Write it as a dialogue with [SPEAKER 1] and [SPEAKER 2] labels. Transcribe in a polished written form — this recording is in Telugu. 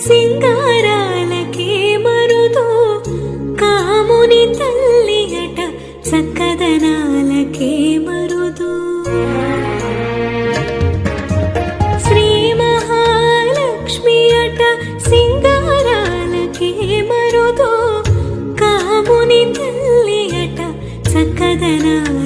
[SPEAKER 1] సింగారాలకే మరుదు కాముని తల్లి అట చక్కదనాలకే మరుదు శ్రీ మహాలక్ష్మి అట సింగారాలకే మరుదు కాముని తల్లి అట చక్కదనాలకే